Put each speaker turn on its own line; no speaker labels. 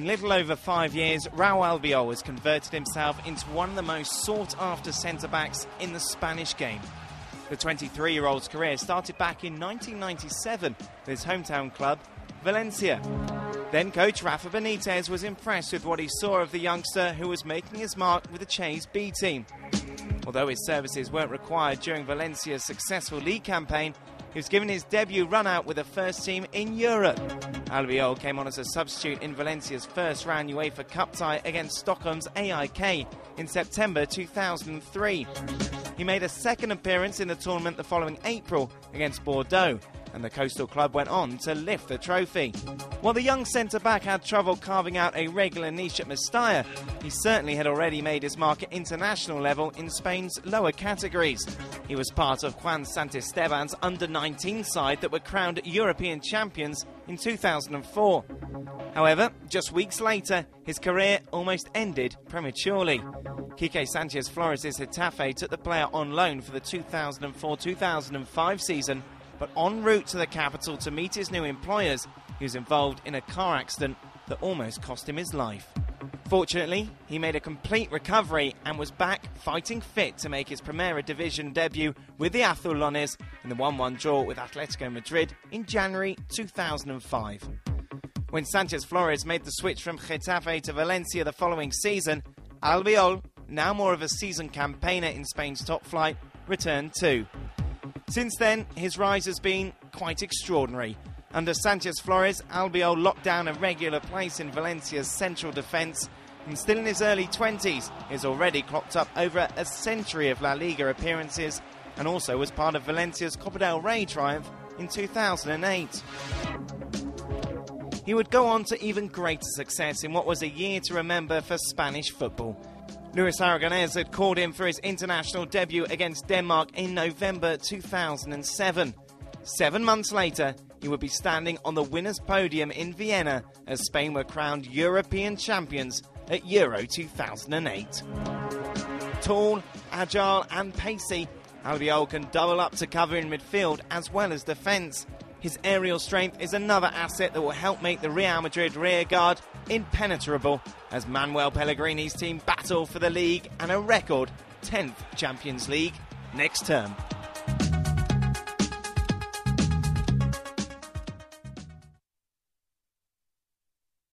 little over 5 years, Raul albiol has converted himself into one of the most sought-after centre-backs in the Spanish game. The 23-year-old's career started back in 1997 with his hometown club, Valencia. Then coach Rafa Benitez was impressed with what he saw of the youngster who was making his mark with the Che's B team. Although his services weren't required during Valencia's successful league campaign, he was given his debut run-out with the first team in Europe. Albiol came on as a substitute in Valencia's first-round UEFA Cup tie against Stockholm's AIK in September 2003. He made a second appearance in the tournament the following April against Bordeaux, and the coastal club went on to lift the trophy. While the young centre-back had trouble carving out a regular niche at Mestalla, he certainly had already made his mark at international level in Spain's lower categories. He was part of Juan Santisteban's under-19 side that were crowned European champions in 2004. However, just weeks later, his career almost ended prematurely. Quique Sánchez-Flores' Getafe took the player on loan for the 2004-2005 season, but en route to the capital to meet his new employers, he was involved in a car accident that almost cost him his life. Fortunately, he made a complete recovery and was back fighting fit to make his Primera Division debut with the Azulones in the 1-1 draw with Atletico Madrid in January 2005. When Sánchez-Flores made the switch from Getafe to Valencia the following season, Albiol, now more of a seasoned campaigner in Spain's top flight, returned too. Since then, his rise has been quite extraordinary. Under Sánchez-Flores, Albiol locked down a regular place in Valencia's central defence, and still in his early 20s, he's already clocked up over a century of La Liga appearances, and also was part of Valencia's Copa del Rey triumph in 2008. He would go on to even greater success in what was a year to remember for Spanish football. Luis Aragonés had called him for his international debut against Denmark in November 2007. 7 months later, he would be standing on the winner's podium in Vienna as Spain were crowned European champions at Euro 2008. Tall, agile and pacey, Albiol can double up to cover in midfield as well as defence. His aerial strength is another asset that will help make the Real Madrid rearguard impenetrable as Manuel Pellegrini's team battle for the league and a record 10th Champions League next term.